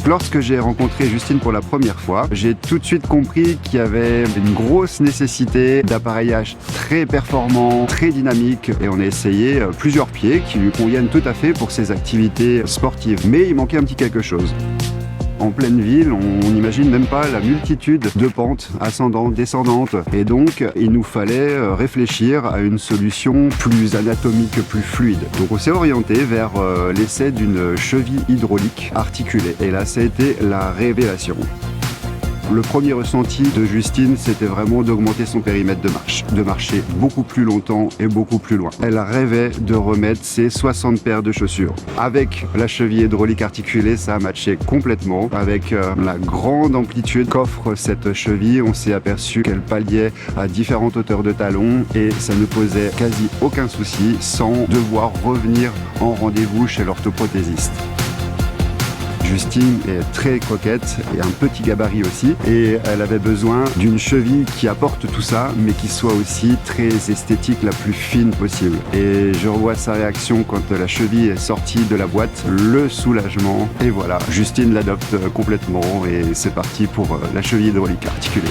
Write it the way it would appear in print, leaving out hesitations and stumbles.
Lorsque j'ai rencontré Justine pour la première fois, j'ai tout de suite compris qu'il y avait une grosse nécessité d'appareillage très performant, très dynamique, et on a essayé plusieurs pieds qui lui conviennent tout à fait pour ses activités sportives. Mais il manquait un petit quelque chose. En pleine ville, on n'imagine même pas la multitude de pentes ascendantes, descendantes. Et donc, il nous fallait réfléchir à une solution plus anatomique, plus fluide. Donc on s'est orienté vers l'essai d'une cheville hydraulique articulée. Et là, ça a été la révélation. Le premier ressenti de Justine, c'était vraiment d'augmenter son périmètre de marche, de marcher beaucoup plus longtemps et beaucoup plus loin. Elle rêvait de remettre ses 60 paires de chaussures. Avec la cheville hydraulique articulée, ça a matché complètement. Avec la grande amplitude qu'offre cette cheville, on s'est aperçu qu'elle palliait à différentes hauteurs de talons et ça ne posait quasi aucun souci sans devoir revenir en rendez-vous chez l'orthoprothésiste. Justine est très coquette et un petit gabarit aussi, et elle avait besoin d'une cheville qui apporte tout ça mais qui soit aussi très esthétique, la plus fine possible. Et je revois sa réaction quand la cheville est sortie de la boîte, le soulagement, et voilà, Justine l'adopte complètement et c'est parti pour la cheville hydraulique articulée.